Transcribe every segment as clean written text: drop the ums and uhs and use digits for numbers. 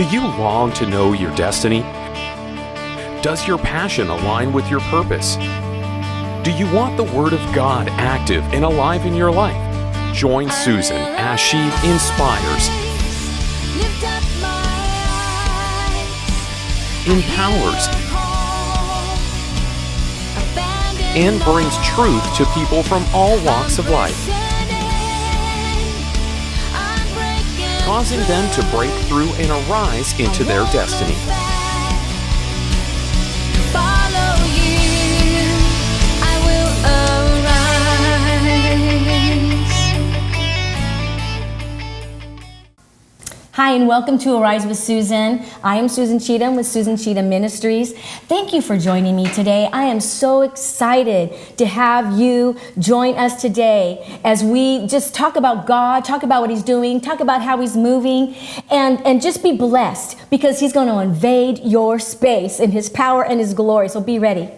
Do you long to know your destiny? Does your passion align with your purpose? Do you want the Word of God active and alive in your life? Join Susan as she inspires, empowers, and brings truth to people from all walks of life, causing them to break through and arise into their destiny. Hi, and welcome to Arise with Susan. I am Susan Cheatham with Susan Cheatham Ministries. Thank you for joining me today. I am so excited to have you join us today as we just talk about God, talk about what He's doing, talk about how He's moving, and just be blessed because He's going to invade your space in His power and His glory. So be ready.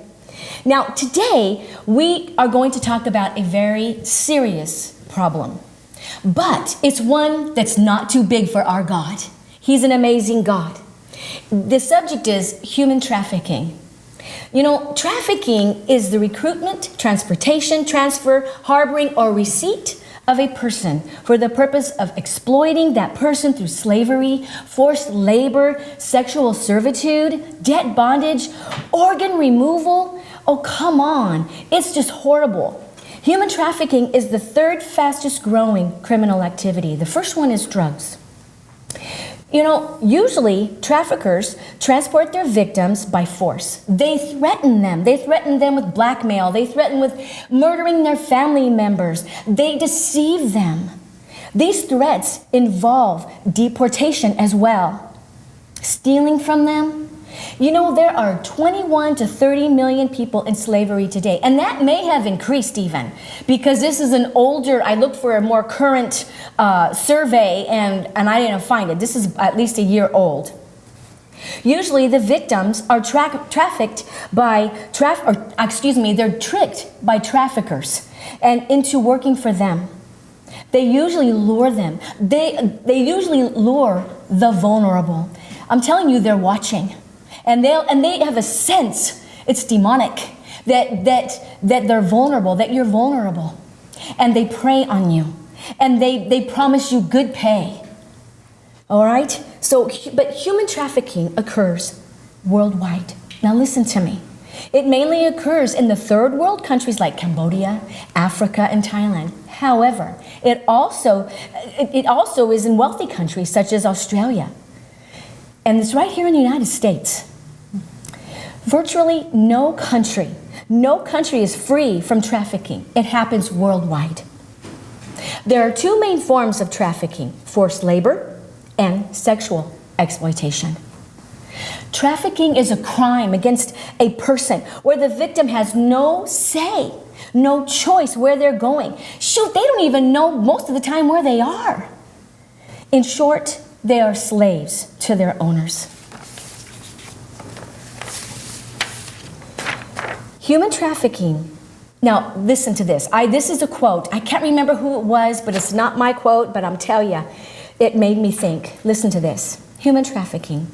Now, today we are going to talk about a very serious problem. But it's one that's not too big for our God. He's an amazing God. The subject is human trafficking. You know, trafficking is the recruitment, transportation, transfer, harboring, or receipt of a person for the purpose of exploiting that person through slavery, forced labor, sexual servitude, debt bondage, organ removal. Oh, come on. It's just horrible. Human trafficking is the third fastest growing criminal activity. The first one is drugs. You know, usually traffickers transport their victims by force. They threaten them. They threaten them with blackmail. They threaten with murdering their family members. They deceive them. These threats involve deportation as well. Stealing from them. You know, there are 21 to 30 million people in slavery today, and that may have increased even, because this is an older, I looked for a more current survey, and I didn't find it. This is at least a year old. Usually the victims are trafficked by, they're tricked by traffickers and into working for them. They usually lure them. They usually lure the vulnerable. I'm telling you, they're watching. And they have a sense, it's demonic, that they're vulnerable, that you're vulnerable. And they prey on you. And they promise you good pay. All right? But human trafficking occurs worldwide. Now listen to me. It mainly occurs in the third world countries like Cambodia, Africa, and Thailand. However, it also is in wealthy countries such as Australia. And it's right here in the United States. Virtually no country is free from trafficking. It happens worldwide. There are two main forms of trafficking: forced labor and sexual exploitation. Trafficking is a crime against a person where the victim has no say, no choice where they're going. Shoot, they don't even know most of the time where they are. In short, they are slaves to their owners. Human trafficking. Now, listen to this. This is a quote. I can't remember who it was, but it's not my quote, but I'm telling you, it made me think. Listen to this. Human trafficking.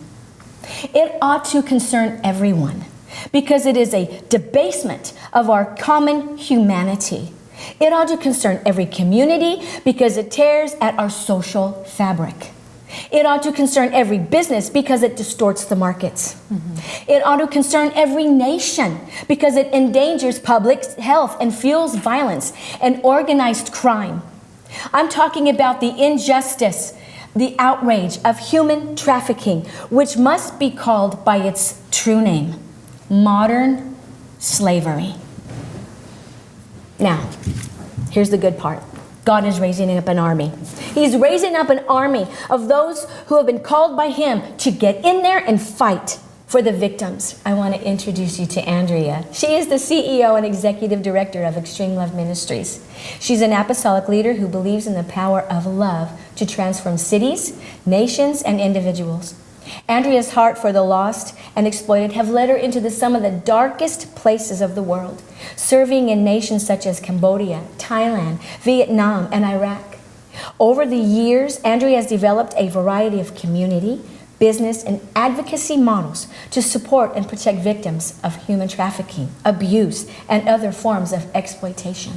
It ought to concern everyone because it is a debasement of our common humanity. It ought to concern every community because it tears at our social fabric. It ought to concern every business because it distorts the markets. Mm-hmm. It ought to concern every nation because it endangers public health and fuels violence and organized crime. I'm talking about the injustice, the outrage of human trafficking, which must be called by its true name: modern slavery. Now, here's the good part. God is raising up an army. He's raising up an army of those who have been called by Him to get in there and fight for the victims. I want to introduce you to Andrea. She is the CEO and Executive Director of Extreme Love Ministries. She's an apostolic leader who believes in the power of love to transform cities, nations, and individuals. Andrea's heart for the lost and exploited have led her into some of the darkest places of the world, serving in nations such as Cambodia, Thailand, Vietnam, and Iraq. Over the years, Andrea has developed a variety of community, business, and advocacy models to support and protect victims of human trafficking, abuse, and other forms of exploitation.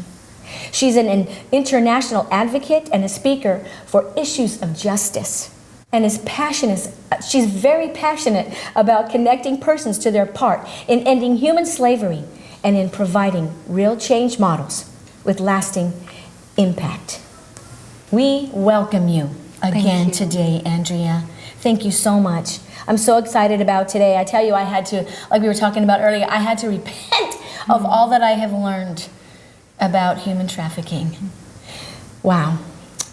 She's an international advocate and a speaker for issues of justice, and she's very passionate about connecting persons to their part in ending human slavery and in providing real change models with lasting impact. We welcome you again today, Andrea. Thank you so much. I'm so excited about today. I tell you, I had to, like we were talking about earlier, I had to repent of all that I have learned about human trafficking. Wow.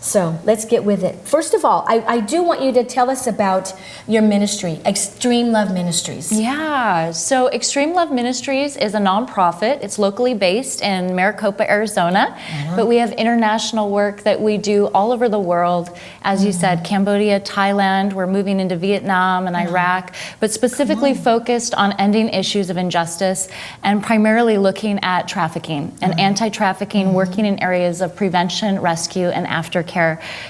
So let's get with it. First of all, I do want you to tell us about your ministry, Extreme Love Ministries. Yeah, so Extreme Love Ministries is a nonprofit. It's locally based in Maricopa, Arizona, but we have international work that we do all over the world. As you said, Cambodia, Thailand, we're moving into Vietnam and Iraq, but specifically focused on ending issues of injustice and primarily looking at trafficking and anti-trafficking, working in areas of prevention, rescue, and aftercare.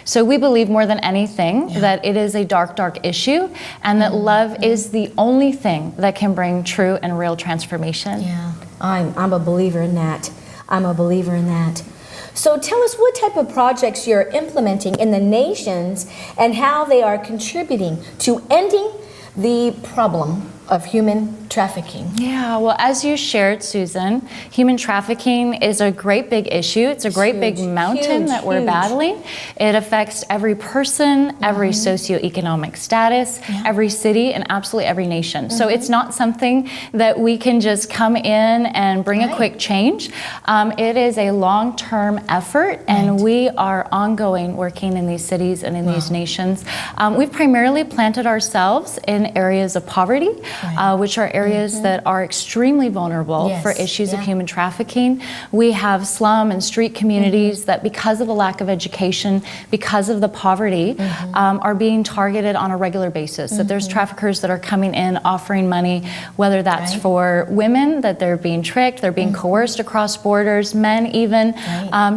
So we believe more than anything that it is a dark, dark issue and that love is the only thing that can bring true and real transformation. Yeah, I'm a believer in that. I'm a believer in that. So tell us what type of projects you're implementing in the nations and how they are contributing to ending the problem of human trafficking. Yeah, well, as you shared, Susan, human trafficking is a great big issue. It's a great big mountain that we're battling. It affects every person, every socioeconomic status, every city, and absolutely every nation. So it's not something that we can just come in and bring a quick change. It is a long-term effort, and we are ongoing working in these cities and in these nations. We've primarily planted ourselves in areas of poverty, which are areas that are extremely vulnerable for issues of human trafficking. We have slum and street communities that, because of the lack of education, because of the poverty, are being targeted on a regular basis. That there's traffickers that are coming in offering money, whether that's for women, that they're being tricked, they're being coerced across borders, men even,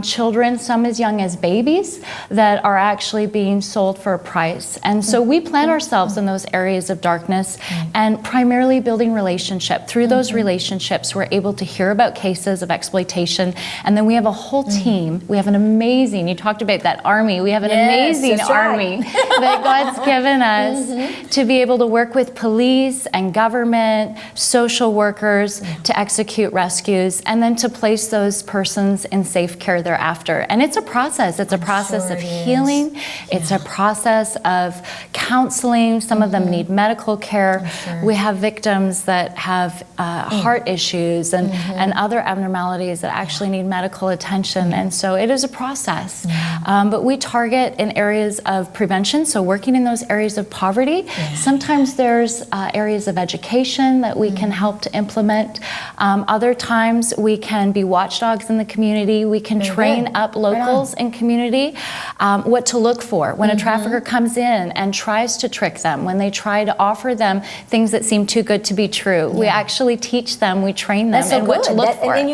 children, some as young as babies, that are actually being sold for a price. And so we plant ourselves in those areas of darkness and primarily building relationship. Through those relationships, we're able to hear about cases of exploitation, and then we have a whole team. We have an amazing, you talked about that army, we have an amazing army that God's given us to be able to work with police and government, social workers, to execute rescues, and then to place those persons in safe care thereafter. And it's a process. It's a process of healing. It's a process of counseling. Some of them need medical care. We have victims that have heart issues and other abnormalities that actually need medical attention. And so it is a process. But we target in areas of prevention, so working in those areas of poverty. Sometimes there's areas of education that we can help to implement. Other times we can be watchdogs in the community. We can train up locals in community what to look for when a trafficker comes in and tries to trick them, when they try to offer them things that seem too good to be true. We actually teach them, we train them in what to look for. And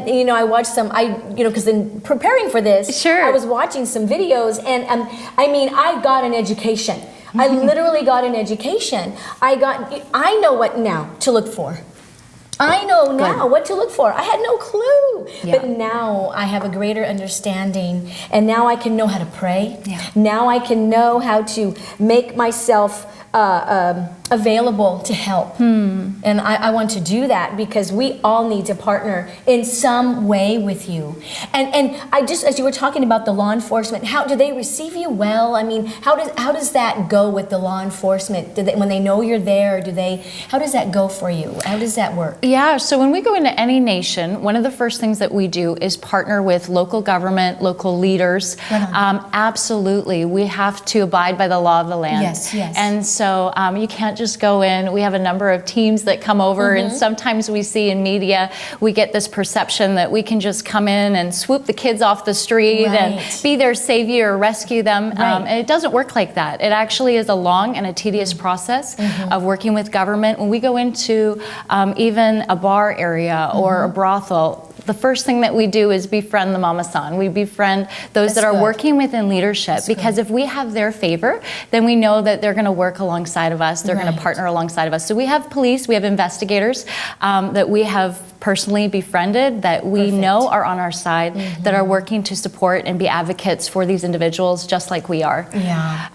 you know, I watched some, because in preparing for this, I was watching some videos, and I mean, I got an education. I literally got an education. I know what now to look for. I know now what to look for. I had no clue. But now I have a greater understanding, and now I can know how to pray. Now I can know how to make myself available to help. And I want to do that because we all need to partner in some way with you. And I just, as you were talking about the law enforcement, how do they receive you well? I mean, how does that go with the law enforcement? When they know you're there, how does that go for you? How does that work? Yeah, so when we go into any nation, one of the first things that we do is partner with local government, local leaders. Absolutely, we have to abide by the law of the land. Yes. And so you can't just go in. We have a number of teams that come over, and sometimes we see in media, we get this perception that we can just come in and swoop the kids off the street and be their savior or rescue them. And it doesn't work like that. It actually is a long and a tedious process of working with government. When we go into even a bar area or a brothel, the first thing that we do is befriend the mama-san. We befriend those that are working within leadership, because if we have their favor, then we know that they're going to work alongside of us. They're going to partner alongside of us. So we have police, we have investigators that we have personally befriended, that we know are on our side, that are working to support and be advocates for these individuals just like we are.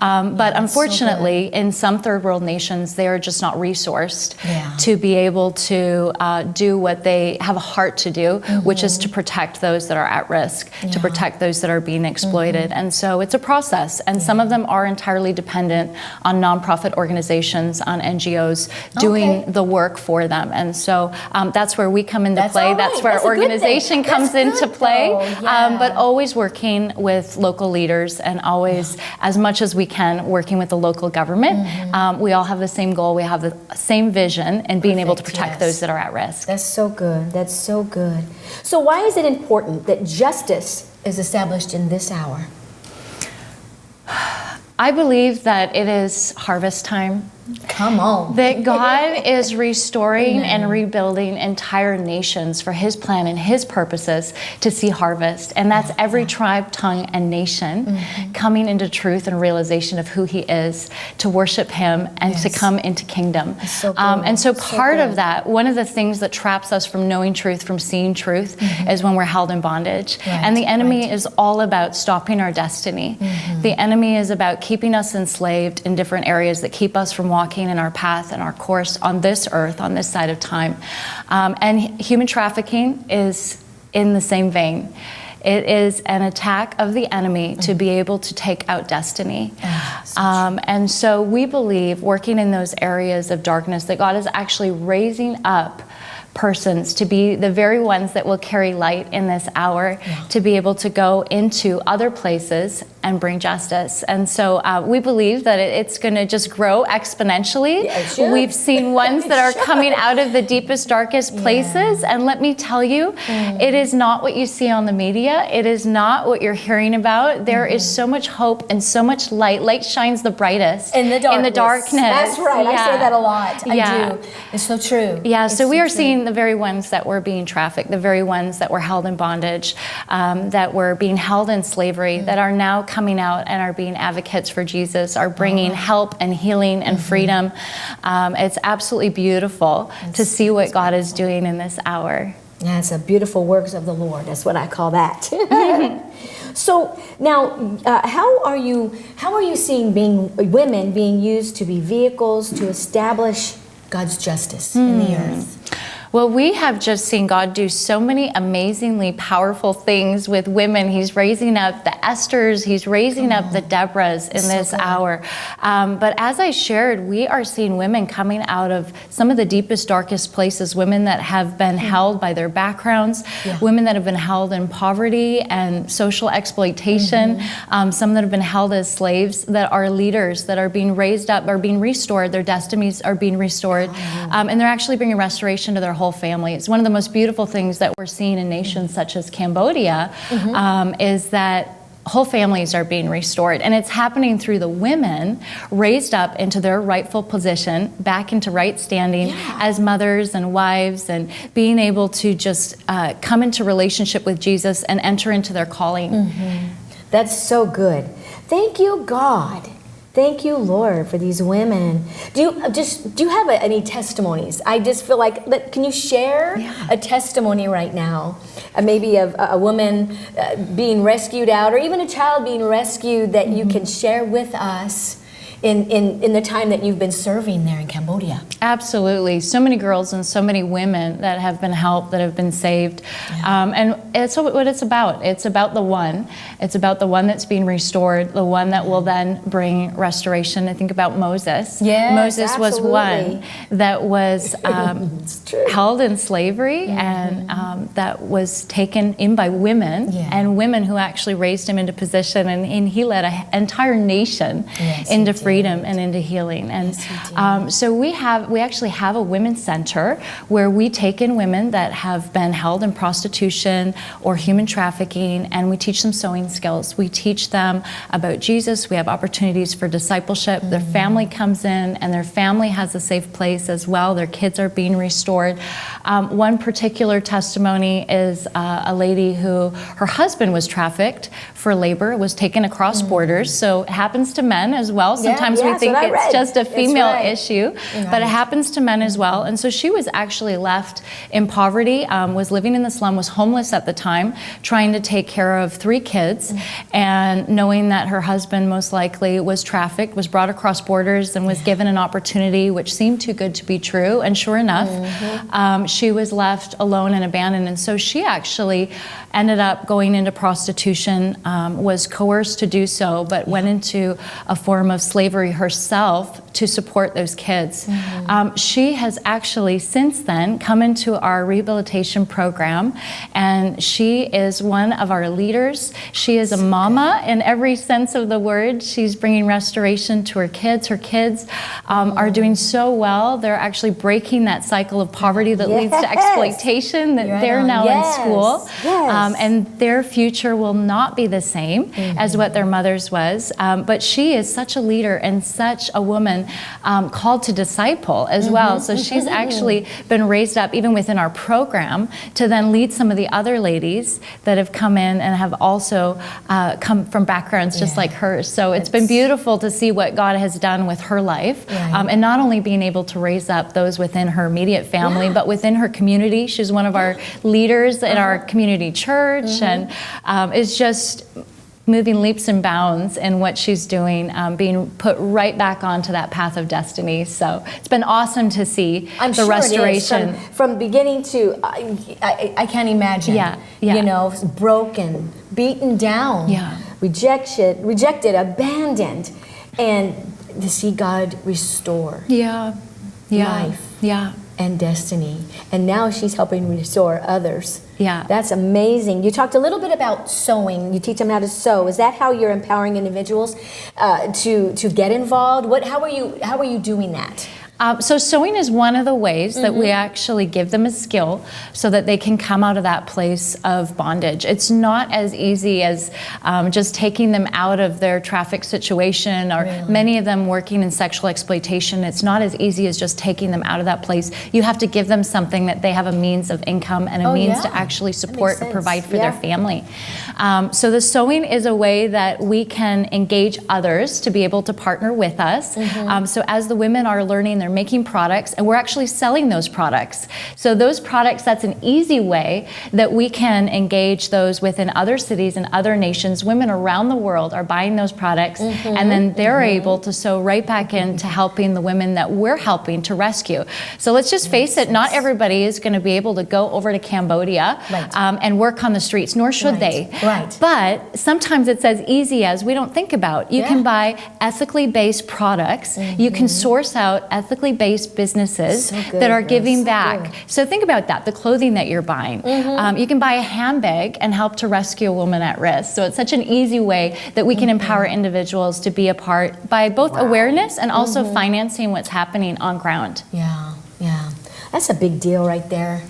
But unfortunately, in some third world nations, they are just not resourced to be able to do what they have a heart to do, which is to protect those that are at risk, to protect those that are being exploited. And so it's a process, and some of them are entirely dependent on nonprofit organizations, on NGOs doing the work for them. And so that's where we come into play. That's where our organization comes into play. But always working with local leaders, and always, as much as we can, working with the local government. We all have the same goal. We have the same vision, and being able to protect those that are at risk. That's so good. That's so good. So why is it important that justice is established in this hour? I believe that it is harvest time. Come on. That God is restoring and rebuilding entire nations for His plan and His purposes to see harvest. And that's every tribe, tongue, and nation coming into truth and realization of who He is, to worship Him and to come into kingdom. And so part of that, one of the things that traps us from knowing truth, from seeing truth, is when we're held in bondage. And the enemy is all about stopping our destiny. The enemy is about keeping us enslaved in different areas that keep us from walking in our path and our course on this earth, on this side of time. And human trafficking is in the same vein. It is an attack of the enemy to be able to take out destiny. And so we believe, working in those areas of darkness, that God is actually raising up persons to be the very ones that will carry light in this hour, to be able to go into other places and bring justice. And so we believe that it's going to just grow exponentially. We've seen ones that are coming out of the deepest, darkest places. And let me tell you, it is not what you see on the media. It is not what you're hearing about. There is so much hope and so much light. Light shines the brightest in the darkness. That's right. I say that a lot. I do. It's so true. So we are seeing the very ones that were being trafficked, the very ones that were held in bondage, that were being held in slavery, that are now coming out and are being advocates for Jesus, are bringing help and healing and freedom. It's absolutely beautiful to see what God is doing in this hour. Yeah, it's a beautiful works of the Lord. That's what I call that. So now, how are you seeing women being used to be vehicles to establish God's justice in the earth? Well, we have just seen God do so many amazingly powerful things with women. He's raising up the Esthers. He's raising up the Deborahs in this hour. But as I shared, we are seeing women coming out of some of the deepest, darkest places, women that have been held by their backgrounds, women that have been held in poverty and social exploitation, some that have been held as slaves, that are leaders, that are being raised up, are being restored. Their destinies are being restored. And they're actually bringing restoration to their whole family. It's one of the most beautiful things that we're seeing in nations such as Cambodia, is that whole families are being restored. And it's happening through the women raised up into their rightful position, back into right standing as mothers and wives, and being able to just come into relationship with Jesus and enter into their calling. That's so good. Thank you, God. Thank you, Lord, for these women. Do you have any testimonies? I just feel like, can you share a testimony right now? Maybe of a woman being rescued out, or even a child being rescued, that you can share with us in the time that you've been serving there in Cambodia. Absolutely. So many girls and so many women that have been helped, that have been saved. And it's what it's about. It's about the one. It's about the one that's being restored, the one that will then bring restoration. I think about Moses. Moses was one that was held in slavery, and that was taken in by women, and women who actually raised him into position, and he led an entire nation into freedom. freedom and into healing. And Yes, so we actually have a women's center where we take in women that have been held in prostitution or human trafficking, and we teach them sewing skills. We teach them about Jesus. We have opportunities for discipleship. Their family comes in, and their family has a safe place as well. Their kids are being restored. One particular testimony is a lady who her husband was trafficked for labor, was taken across borders. So it happens to men as well. Sometimes we think it's just a female issue, but it happens to men as well. And so she was actually left in poverty, was living in the slum, was homeless at the time, trying to take care of 3 kids, and knowing that her husband most likely was trafficked, was brought across borders, and was given an opportunity which seemed too good to be true. And sure enough, she was left alone and abandoned. And so she actually ended up going into prostitution, was coerced to do so, but went into a form of slavery herself to support those kids. She has actually since then come into our rehabilitation program, and she is one of our leaders. She is a mama in every sense of the word. She's bringing restoration to her kids. Her kids are doing so well. They're actually breaking that cycle of poverty that leads to exploitation, that they're now in school. And their future will not be the same as what their mother's was. But she is such a leader and such a woman called to disciple as well. So she's actually been raised up even within our program to then lead some of the other ladies that have come in and have also come from backgrounds just like hers. So it's been beautiful to see what God has done with her life, and not only being able to raise up those within her immediate family, but within her community. She's one of our leaders in our community church, and is just moving leaps and bounds in what she's doing, being put right back onto that path of destiny. So it's been awesome to see the restoration. It is. From beginning to, I can't imagine. You know, broken, beaten down, rejected, abandoned, and to see God restore life and destiny. And now she's helping restore others. That's amazing. You talked a little bit about sewing. You teach them how to sew. Is that how you're empowering individuals to get involved? How are you doing that? So sewing is one of the ways that we actually give them a skill so that they can come out of that place of bondage. It's not as easy as just taking them out of their traffic situation, or many of them working in sexual exploitation. It's not as easy as just taking them out of that place. You have to give them something that they have a means of income and a means to actually support and provide for their family. So the sewing is a way that we can engage others to be able to partner with us. So as the women are learning, they're making products, and we're actually selling those products. So those products, that's an easy way that we can engage those within other cities and other nations. Women around the world are buying those products, and then they're able to sew right back into helping the women that we're helping to rescue. So let's just face it, not everybody is going to be able to go over to Cambodia and work on the streets, nor should they. But sometimes it's as easy as we don't think about. You can buy ethically based products. You can source out ethically based businesses that are giving back. So think about that, the clothing that you're buying. You can buy a handbag and help to rescue a woman at risk. So it's such an easy way that we can empower individuals to be a part by both awareness and also financing what's happening on ground. That's a big deal right there.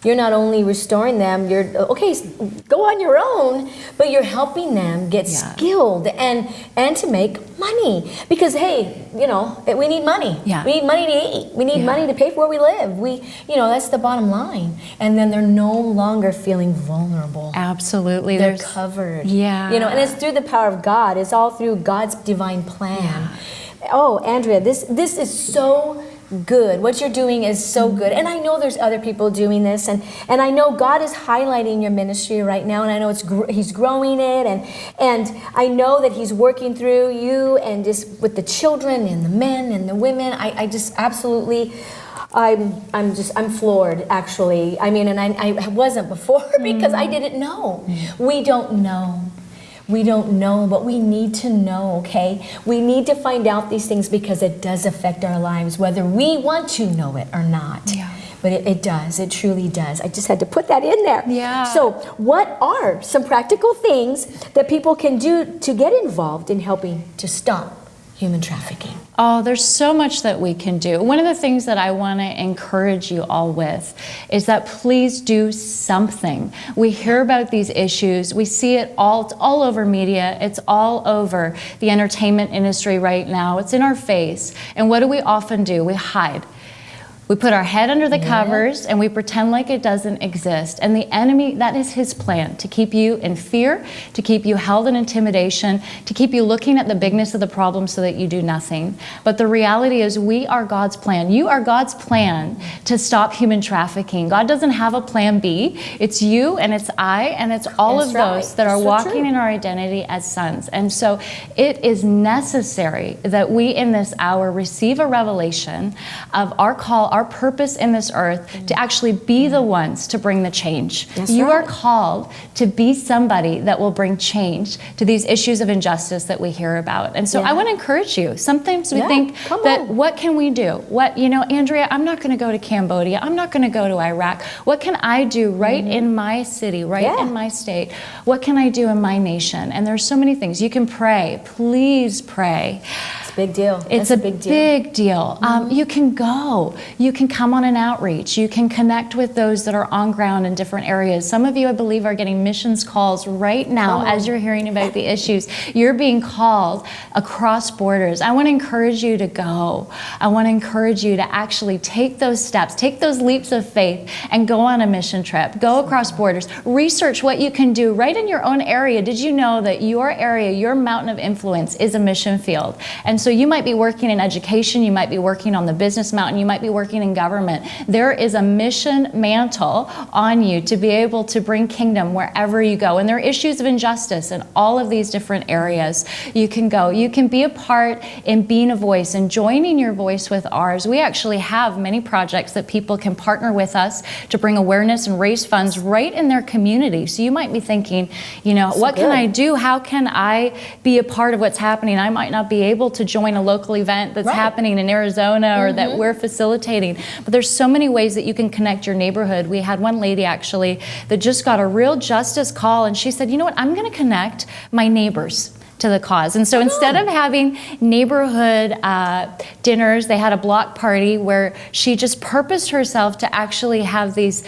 You're not only restoring them, you're go on your own, but you're helping them get skilled and to make money. Because hey, you know, we need money. We need money to eat. We need money to pay for where we live. That's the bottom line. And then they're no longer feeling vulnerable. Absolutely. They're covered. And it's through the power of God. It's all through God's divine plan. Oh, Andrea, this is so good. What you're doing is so good. And I know there's other people doing this, and I know God is highlighting your ministry right now, and I know He's growing it, and I know that He's working through you and just with the children and the men and the women. I just absolutely, I'm floored, actually. I mean, and I wasn't before because I didn't know. We don't know. We don't know, but we need to know, okay? We need to find out these things because it does affect our lives, whether we want to know it or not. But it does. It truly does. I just had to put that in there. So what are some practical things that people can do to get involved in helping to stop human trafficking? Oh, there's so much that we can do. One of the things that I want to encourage you all with is that please do something. We hear about these issues. We see it all. It's all over media. It's all over the entertainment industry right now. It's in our face. And what do we often do? We hide. We put our head under the covers and we pretend like it doesn't exist. And the enemy, that is his plan, to keep you in fear, to keep you held in intimidation, to keep you looking at the bigness of the problem so that you do nothing. But the reality is we are God's plan. You are God's plan to stop human trafficking. God doesn't have a plan B. It's you and it's I and it's all of those that are walking in our identity as sons. And so it is necessary that we in this hour receive a revelation of our call, our purpose in this earth to actually be the ones to bring the change. You are called to be somebody that will bring change to these issues of injustice that we hear about. And so I want to encourage you. Sometimes we think that what can we do? What, Andrea, I'm not going to go to Cambodia. I'm not going to go to Iraq. What can I do right in my city, right in my state? What can I do in my nation? And there's so many things. You can pray. Please pray. Big deal. It's a big deal. You can go. You can come on an outreach. You can connect with those that are on ground in different areas. Some of you, I believe, are getting missions calls right now as you're hearing about the issues. You're being called across borders. I want to encourage you to go. I want to encourage you to actually take those steps, take those leaps of faith and go on a mission trip. Go across borders. Research what you can do right in your own area. Did you know that your area, your mountain of influence is a mission field? And so you might be working in education, you might be working on the business mountain, you might be working in government. There is a mission mantle on you to be able to bring kingdom wherever you go. And there are issues of injustice in all of these different areas. You can go. You can be a part in being a voice and joining your voice with ours. We actually have many projects that people can partner with us to bring awareness and raise funds right in their community. So you might be thinking, what can I do? How can I be a part of what's happening? I might not be able to join a local event that's happening in Arizona or that we're facilitating. But there's so many ways that you can connect your neighborhood. We had one lady actually that just got a real justice call and she said, you know what, I'm going to connect my neighbors to the cause. And so instead of having neighborhood dinners, they had a block party where she just purposed herself to actually have these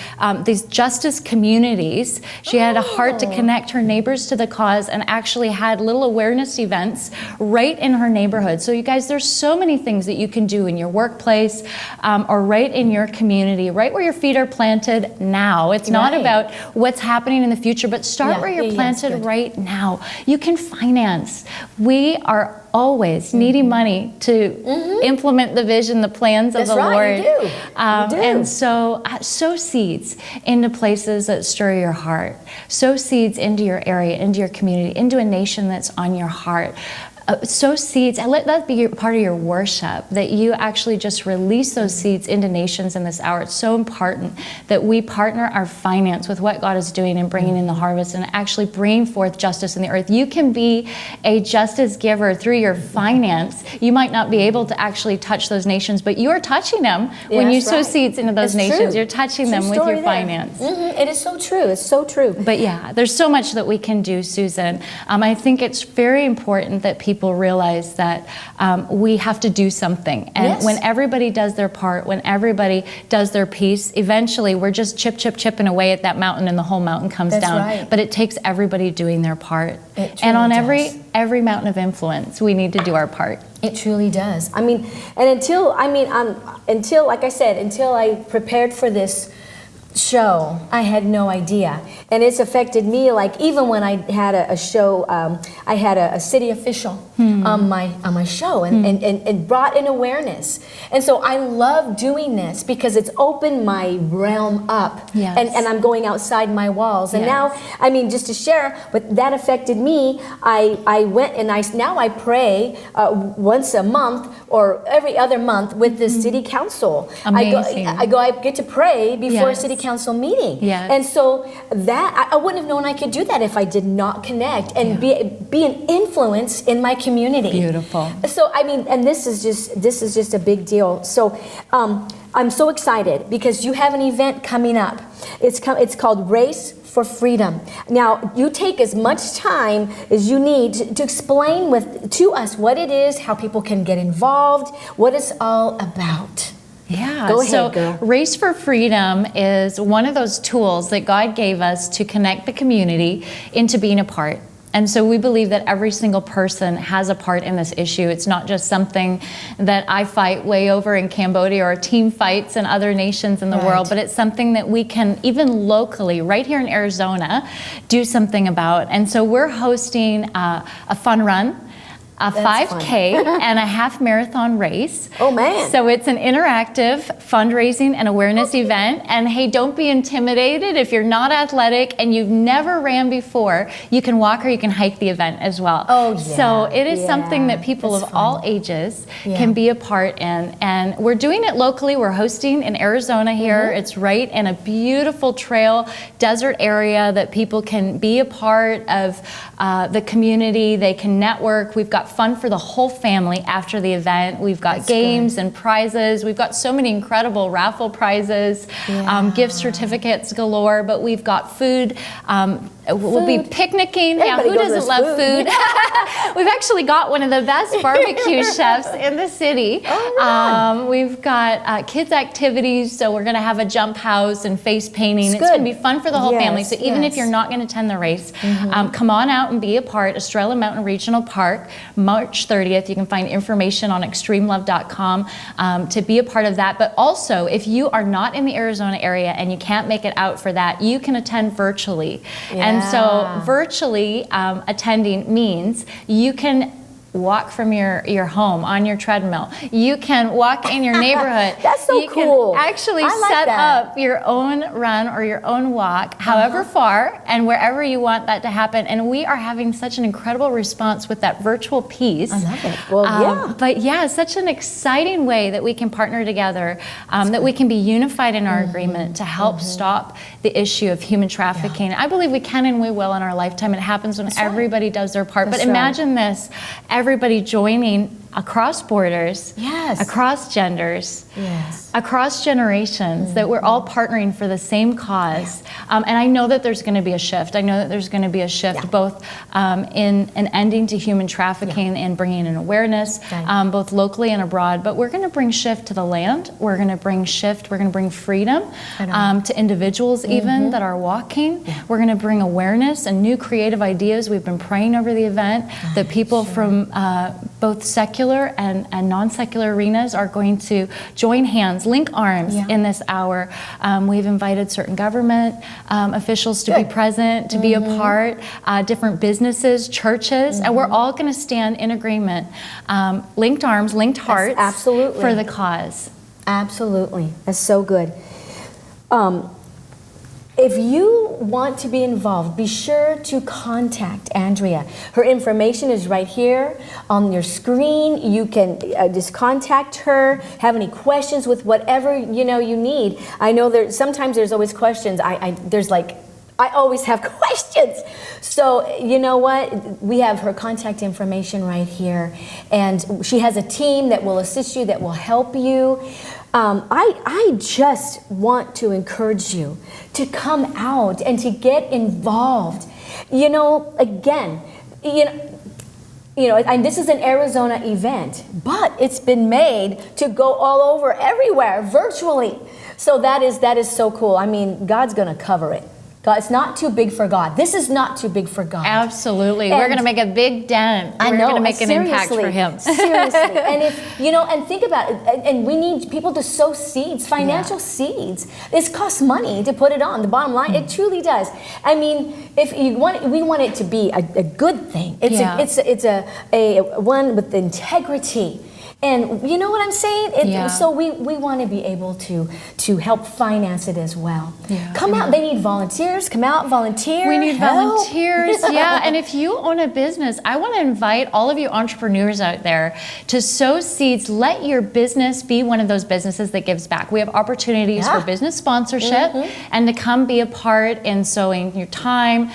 justice communities. She had a heart to connect her neighbors to the cause and actually had little awareness events right in her neighborhood. So you guys, there's so many things that you can do in your workplace or right in your community, right where your feet are planted now. It's not about what's happening in the future, but start where you're planted right now. You can finance. We are always needing money to implement the vision, the plans of the Lord. You do. And so sow seeds into places that stir your heart. Sow seeds into your area, into your community, into a nation that's on your heart. Sow seeds, and let that be part of your worship, that you actually just release those seeds into nations in this hour. It's so important that we partner our finance with what God is doing and bringing in the harvest and actually bringing forth justice in the earth. You can be a justice giver through your finance. You might not be able to actually touch those nations, but you are touching them when you sow seeds into those nations. True. You're touching them with your finance. It is so true. It's so true. But yeah, there's so much that we can do, Susan. I think it's very important that people realize that we have to do something. And when everybody does their part, when everybody does their piece, eventually we're just chipping away at that mountain and the whole mountain comes down. But it takes everybody doing their part. And on every mountain of influence, we need to do our part. It truly does. Until like I said, until I prepared for this show, I had no idea. And it's affected me, like even when I had a show, I had a city official on my show and brought in awareness. And so I love doing this because it's opened my realm up. And I'm going outside my walls. And now, just to share, but that affected me. I went and now I pray once a month or every other month with the city council. Amazing. I get to pray before city council council meeting. Yes. And so that, I wouldn't have known I could do that if I did not connect and be an influence in my community. Beautiful. So, I mean, and this is just a big deal. So, I'm so excited because you have an event coming up. It's called Race for Freedom. Now, you take as much time as you need to explain to us what it is, how people can get involved, what it's all about. Yeah, Go ahead, so girl. Race for Freedom is one of those tools that God gave us to connect the community into being a part. And so we believe that every single person has a part in this issue. It's not just something that I fight way over in Cambodia or a team fights in other nations in the world, but it's something that we can, even locally, right here in Arizona, do something about. And so we're hosting a fun run, a 5K and a half marathon race. Oh man. So it's an interactive fundraising and awareness event. And hey, don't be intimidated. If you're not athletic and you've never ran before, you can walk or you can hike the event as well. Oh yeah. So it is something that people of all ages can be a part in. And we're doing it locally. We're hosting in Arizona here. It's right in a beautiful trail, desert area that people can be a part of the community. They can network. We've got fun for the whole family after the event. We've got games and prizes. We've got so many incredible raffle prizes, gift certificates galore, but we've got food. We'll be picnicking. Everybody Who doesn't love food? food? We've actually got one of the best barbecue chefs in the city. We've got kids activities, so we're going to have a jump house and face painting. It's going to be fun for the whole family. So even if you're not going to attend the race, come on out and be a part. Estrella Mountain Regional Park, March 30th. You can find information on extremelove.com to be a part of that. But also, if you are not in the Arizona area and you can't make it out for that, you can attend virtually. And so virtually attending means you can walk from your home on your treadmill. You can walk in your neighborhood. That's so cool. You can actually like set that. up your own run or your own walk, however far and wherever you want that to happen. And we are having such an incredible response with that virtual piece. I love it. Well, But yeah, such an exciting way that we can partner together, that we can be unified in our agreement to help stop the issue of human trafficking. I believe we can and we will in our lifetime. It happens when everybody does their part. But imagine this, everybody joining across borders, across genders, across generations, that we're all partnering for the same cause. And I know that there's going to be a shift. I know that there's going to be a shift both in an ending to human trafficking and bringing in awareness, both locally and abroad. But we're going to bring shift to the land. We're going to bring shift. We're going to bring freedom to individuals even that are walking. We're going to bring awareness and new creative ideas. We've been praying over the event that people from both secular and non-secular arenas are going to join hands, link arms in this hour. We've invited certain government officials to be present, to be a part, different businesses, churches, and we're all going to stand in agreement, linked arms, linked hearts, for the cause. Absolutely. That's so good. If you want to be involved, be sure to contact Andrea. Her information is right here on your screen. You can just contact her, have any questions with whatever you need. I know sometimes there's always questions. I always have questions. So you know what? We have her contact information right here. And she has a team that will assist you, that will help you. I just want to encourage you to come out and to get involved. And this is an Arizona event, but it's been made to go all over, everywhere, virtually. So that is so cool. I mean, God's going to cover it. God, it's not too big for God. This is not too big for God. Absolutely. We're going to make a big dent. We're going to make an impact for Him. Seriously. And and think about it, and we need people to sow seeds, financial seeds. It costs money to put it on. The bottom line, it truly does. I mean, we want it to be a good thing. It's a one with integrity. And you know what I'm saying? Yeah. So we want to be able to help finance it as well. Yeah. Come out. They need volunteers. Come out, volunteer. We need help. volunteers, yeah. And if you own a business, I want to invite all of you entrepreneurs out there to sow seeds. Let your business be one of those businesses that gives back. We have opportunities for business sponsorship and to come be a part in sowing your time.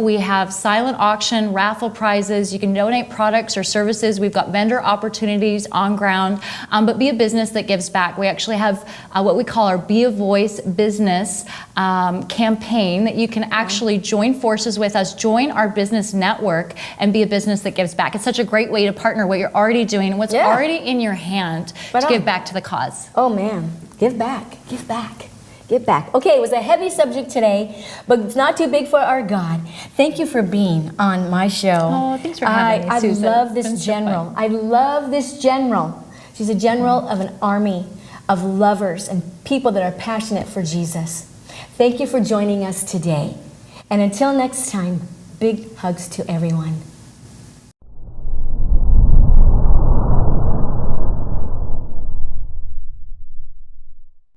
We have silent auction, raffle prizes. You can donate products or services. We've got vendor opportunities on ground, but be a business that gives back. We actually have what we call our Be a Voice business campaign that you can actually join forces with us, join our business network, and be a business that gives back. It's such a great way to partner what you're already doing and what's already in your hand to give back to the cause. Oh man, give back, give back. Give back. Okay, it was a heavy subject today, but it's not too big for our God. Thank you for being on my show. Oh, thanks for having me, Susan. I love this general. I love this general. She's a general of an army of lovers and people that are passionate for Jesus. Thank you for joining us today. And until next time, big hugs to everyone.